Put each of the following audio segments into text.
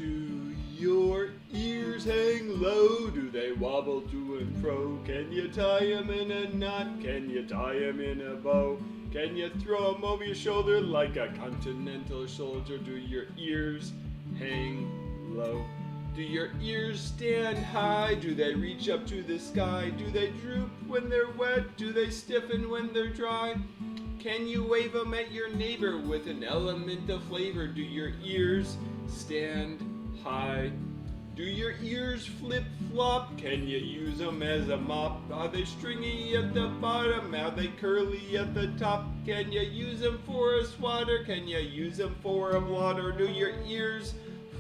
Do your ears hang low? Do they wobble to and fro? Can you tie 'em in a knot? Can you tie 'em in a bow? Can you throw 'em over your shoulder like a continental soldier? Do your ears hang low? Do your ears stand high? Do they reach up to the sky? Do they droop when they're wet? Do they stiffen when they're dry? Can you wave 'em at your neighbor with an element of flavor? Do your ears stand high? Do your ears flip-flop? Can you use 'em as a mop? Are they stringy at the bottom? Are they curly at the top? Can you use 'em for a swatter? Can you use 'em for a blotter? Do your ears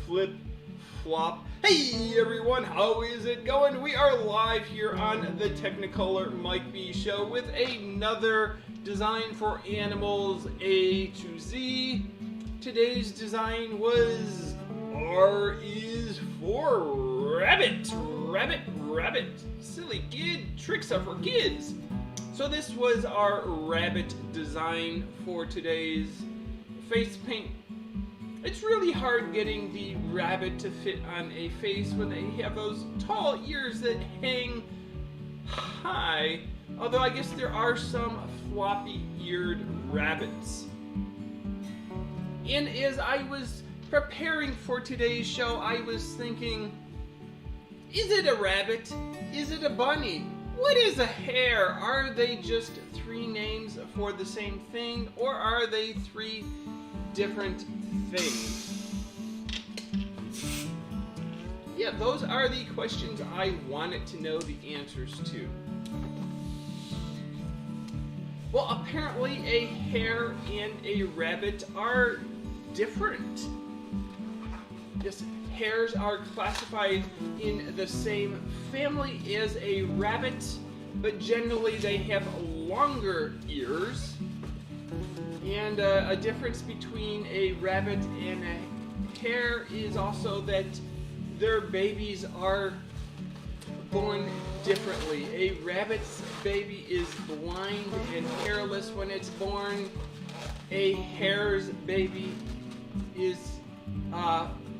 flip-flop? Hey everyone, how is it going? We are live here on the Technicolor Mike B Show with another design for animals A to Z. Today's design was R is for rabbit. Rabbit. Silly kid, tricks are for kids. So this was our rabbit design for today's face paint. It's really hard getting the rabbit to fit on a face when they have those tall ears that hang high. Although I guess there are some floppy-eared rabbits. And as I was preparing for today's show, I was thinking, is it a rabbit? Is it a bunny? What is a hare? Are they just three names for the same thing, or are they three different things? Yeah, those are the questions I wanted to know the answers to. Well, apparently a hare and a rabbit are different. Yes, hares are classified in the same family as a rabbit, but generally they have longer ears. And a difference between a rabbit and a hare is also that their babies are born differently. A rabbit's baby is blind and hairless when it's born. A hare's baby is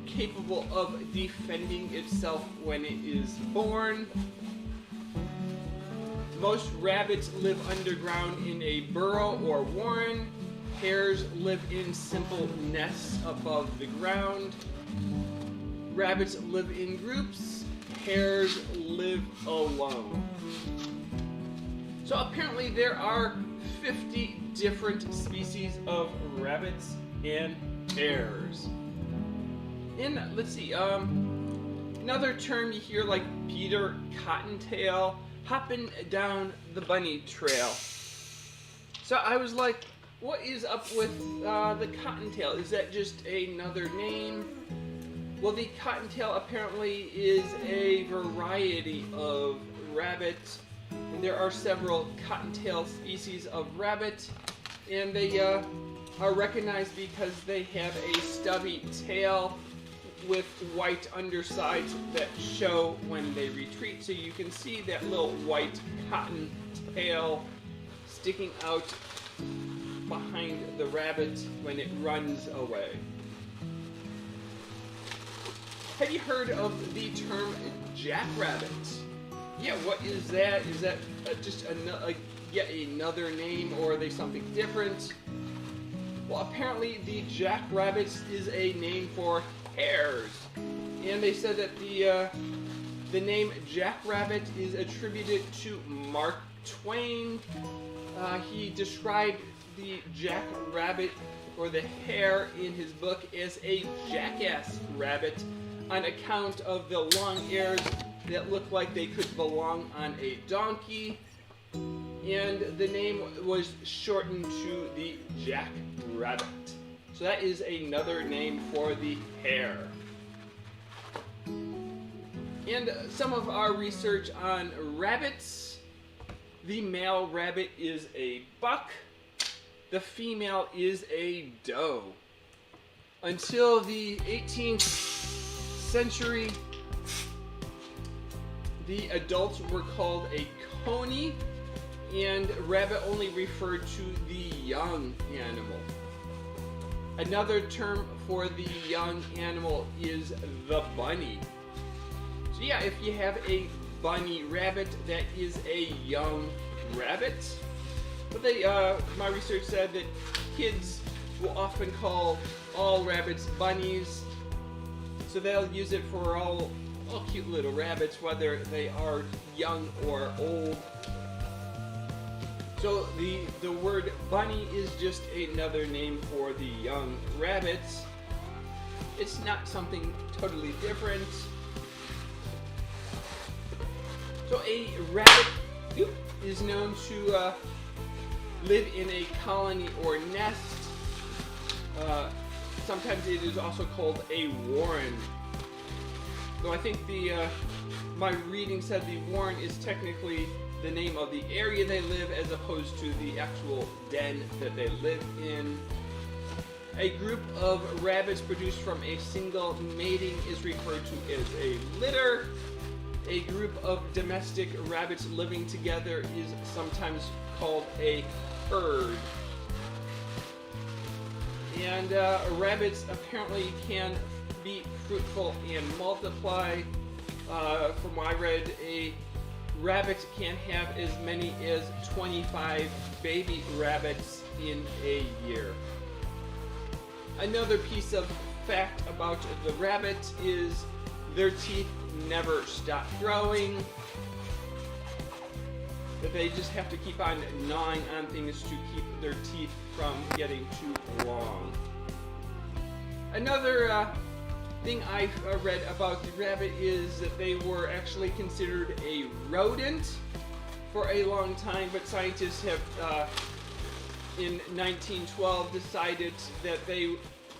capable of defending itself when it is born. Most rabbits live underground in a burrow or warren. Hares live in simple nests above the ground. Rabbits live in groups. Hares live alone. So apparently there are 50 different species of rabbits and hares. And let's see, another term you hear like Peter Cottontail, hopping down the bunny trail. So I was like, what is up with the cottontail? Is that just another name? Well, the cottontail apparently is a variety of rabbit. And there are several cottontail species of rabbit, and they are recognized because they have a stubby tail with white undersides that show when they retreat. So you can see that little white cotton tail sticking out behind the rabbit when it runs away. Have you heard of the term jackrabbit? Yeah, what is that? Is that just yet another name, or are they something different? Well, apparently the jackrabbits is a name for hares, and they said that the name jackrabbit is attributed to Mark Twain. He described the jackrabbit or the hare in his book as a jackass rabbit on account of the long ears that looked like they could belong on a donkey, and the name was shortened to the jackrabbit. So that is another name for the hare. And some of our research on rabbits: the male rabbit is a buck, the female is a doe. Until the 18th century, the adults were called a coney, and rabbit only referred to the young animal. Another term for the young animal is the bunny. So yeah, if you have a bunny rabbit, that is a young rabbit. But my research said that kids will often call all rabbits bunnies, so they'll use it for all cute little rabbits, whether they are young or old. So the word bunny is just another name for the young rabbits. It's not something totally different. So a rabbit is known to live in a colony or nest. Sometimes it is also called a warren. Though I think my reading said the warren is technically the name of the area they live as opposed to the actual den that they live in. A group of rabbits produced from a single mating is referred to as a litter. A group of domestic rabbits living together is sometimes called a herd. And rabbits apparently can be fruitful and multiply. From what I read, a rabbit can have as many as 25 baby rabbits in a year. Another piece of fact about the rabbit is their teeth never stop growing. That they just have to keep on gnawing on things to keep their teeth from getting too long. Another thing I've read about the rabbit is that they were actually considered a rodent for a long time, but scientists have in 1912 decided that they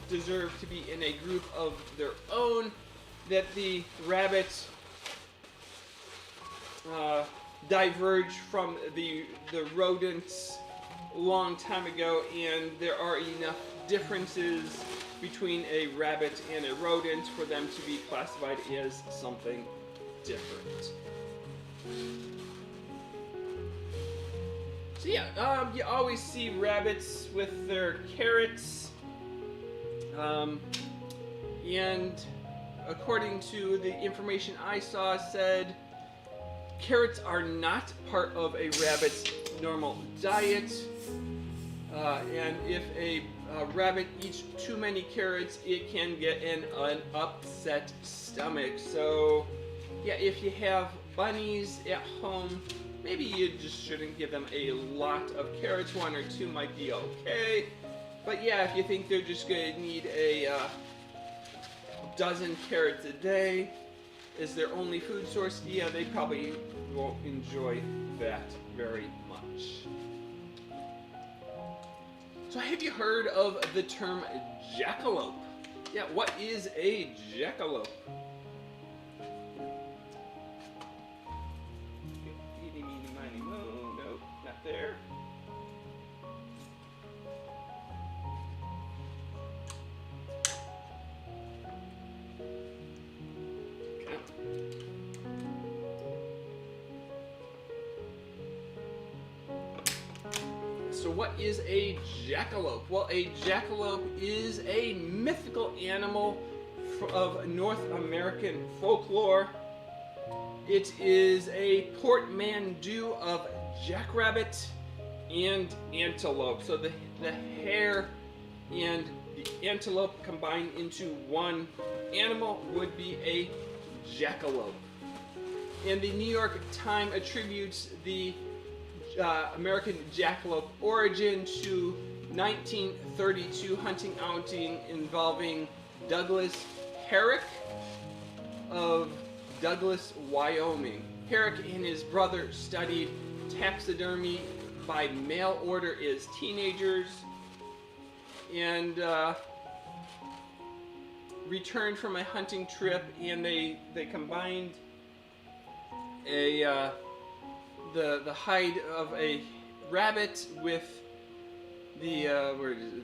deserve to be in a group of their own, that the rabbits diverged from the rodents a long time ago, and there are enough differences between a rabbit and a rodent for them to be classified as something different. So yeah, you always see rabbits with their carrots, and according to the information I saw, said carrots are not part of a rabbit's normal diet, and if a rabbit eats too many carrots, it can get an upset stomach. So yeah, if you have bunnies at home, maybe you just shouldn't give them a lot of carrots. 1 or 2 might be okay. But yeah, if you think they're just going to need a dozen carrots a day as their only food source, yeah, they probably won't enjoy that very much. So have you heard of the term jackalope? Yeah, what is a jackalope? Eeny, meeny, miny, moe. No, not there. So what is a jackalope? Well, a jackalope is a mythical animal of North American folklore. It is a portmanteau of jackrabbit and antelope. So the hare and the antelope combined into one animal would be a jackalope. And the New York Times attributes the American jackalope origin to 1932 hunting outing involving Douglas Herrick of Douglas, Wyoming. Herrick and his brother studied taxidermy by mail order as teenagers and returned from a hunting trip, and they combined the hide of a rabbit with the where is it?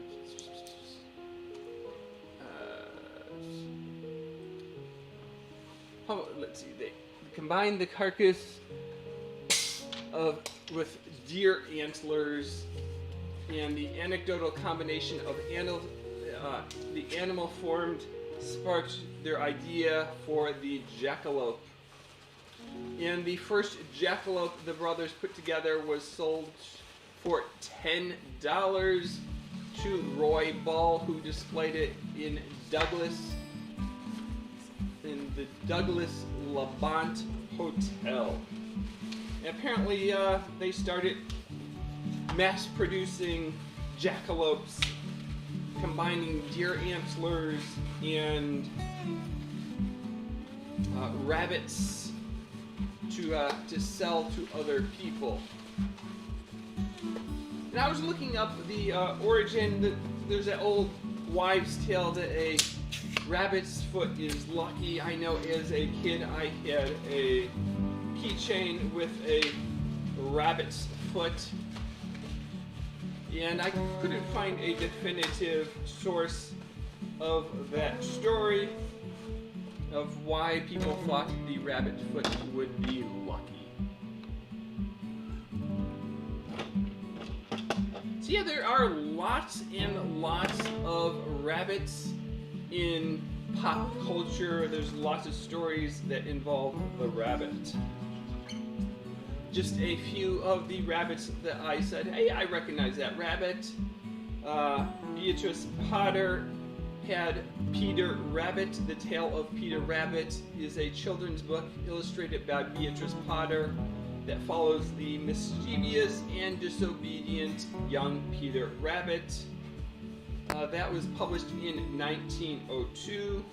Let's see. They combined the carcass with deer antlers, and the anecdotal combination of the animal formed sparked their idea for the jackalope. And the first jackalope the brothers put together was sold for $10 to Roy Ball, who displayed it in the Douglas Labont Hotel. And apparently they started mass producing jackalopes, combining deer antlers and rabbits to sell to other people. And I was looking up the origin. There's that old wives' tale that a rabbit's foot is lucky. I know as a kid I had a keychain with a rabbit's foot, and I couldn't find a definitive source of that story of why people thought the rabbit foot would be lucky. So yeah, there are lots and lots of rabbits in pop culture. There's lots of stories that involve the rabbit. Just a few of the rabbits that I said, hey, I recognize that rabbit. Beatrice Potter had Peter Rabbit. The Tale of Peter Rabbit is a children's book illustrated by Beatrice Potter that follows the mischievous and disobedient young Peter Rabbit. That was published in 1902.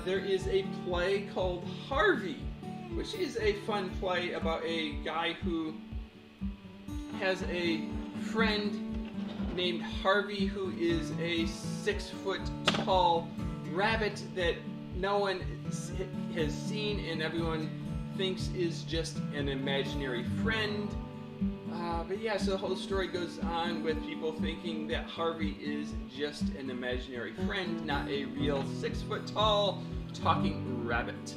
There is a play called Harvey, which is a fun play about a guy who has a friend named Harvey who is a 6-foot-tall rabbit that no one has seen and everyone thinks is just an imaginary friend. But yeah, so the whole story goes on with people thinking that Harvey is just an imaginary friend, not a real 6-foot-tall talking rabbit.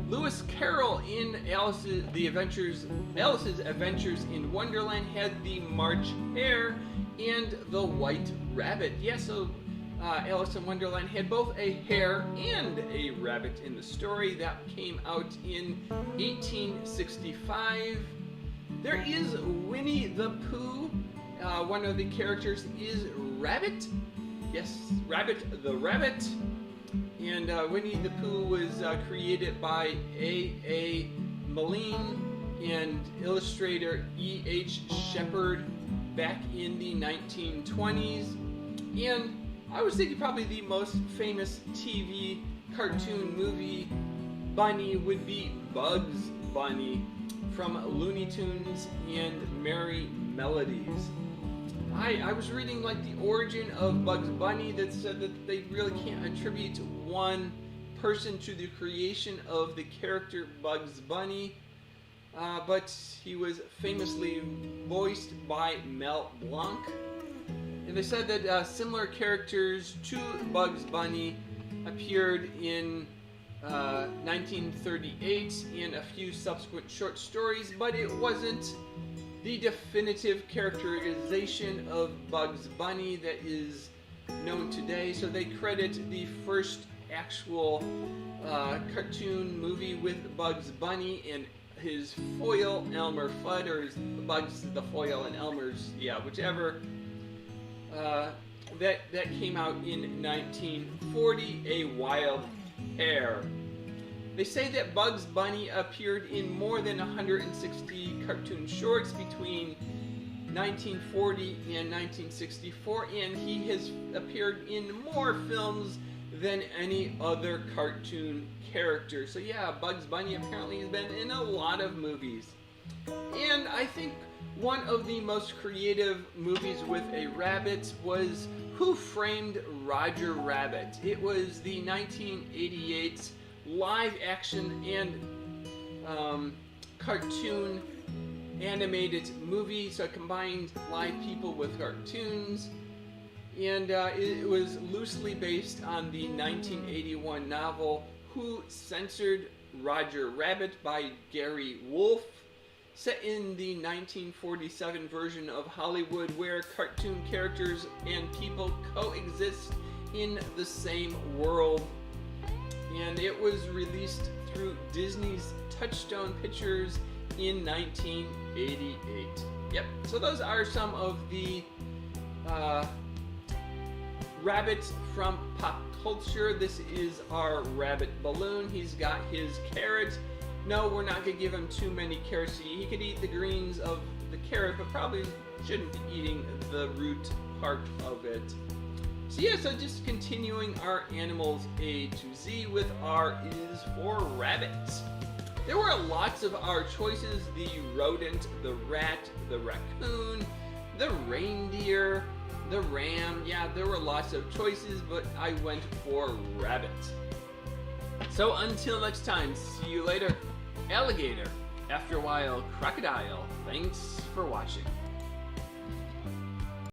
Lewis Carroll in Alice's Adventures in Wonderland had the March Hare and the White Rabbit. Yeah, so Alice in Wonderland had both a hare and a rabbit in the story. That came out in 1865. There is Winnie the Pooh. One of the characters is Rabbit. Yes, Rabbit the Rabbit. And Winnie the Pooh was created by A.A. Milne and illustrator E.H. Shepard back in the 1920s. And I was thinking probably the most famous TV cartoon movie bunny would be Bugs Bunny from Looney Tunes and Merry Melodies. I was reading like the origin of Bugs Bunny that said that they really can't attribute one person to the creation of the character Bugs Bunny, but he was famously voiced by Mel Blanc. And they said that similar characters to Bugs Bunny appeared in 1938 in a few subsequent short stories, but it wasn't the definitive characterization of Bugs Bunny that is known today. So they credit the first actual cartoon movie with Bugs Bunny and his foil Elmer Fudd, or his Bugs the foil and Elmer's, whichever. That came out in 1940, A Wild Hare. They say that Bugs Bunny appeared in more than 160 cartoon shorts between 1940 and 1964, and he has appeared in more films than any other cartoon character. So yeah, Bugs Bunny apparently has been in a lot of movies. And I think one of the most creative movies with a rabbit was Who Framed Roger Rabbit? It was the 1988 live action and cartoon animated movie, so it combined live people with cartoons, and it was loosely based on the 1981 novel Who Censored Roger Rabbit by Gary Wolfe. set in the 1947 version of Hollywood where cartoon characters and people coexist in the same world. And it was released through Disney's Touchstone Pictures in 1988. Yep, so those are some of the rabbits from pop culture. This is our rabbit balloon. He's got his carrot. No, we're not going to give him too many carrots to eat. He could eat the greens of the carrot, but probably shouldn't be eating the root part of it. So yeah, so just continuing our animals A to Z with R is for rabbits. There were lots of our choices: the rodent, the rat, the raccoon, the reindeer, the ram. Yeah, there were lots of choices, but I went for rabbit. So until next time, see you later. Alligator. After a while, crocodile. Thanks for watching.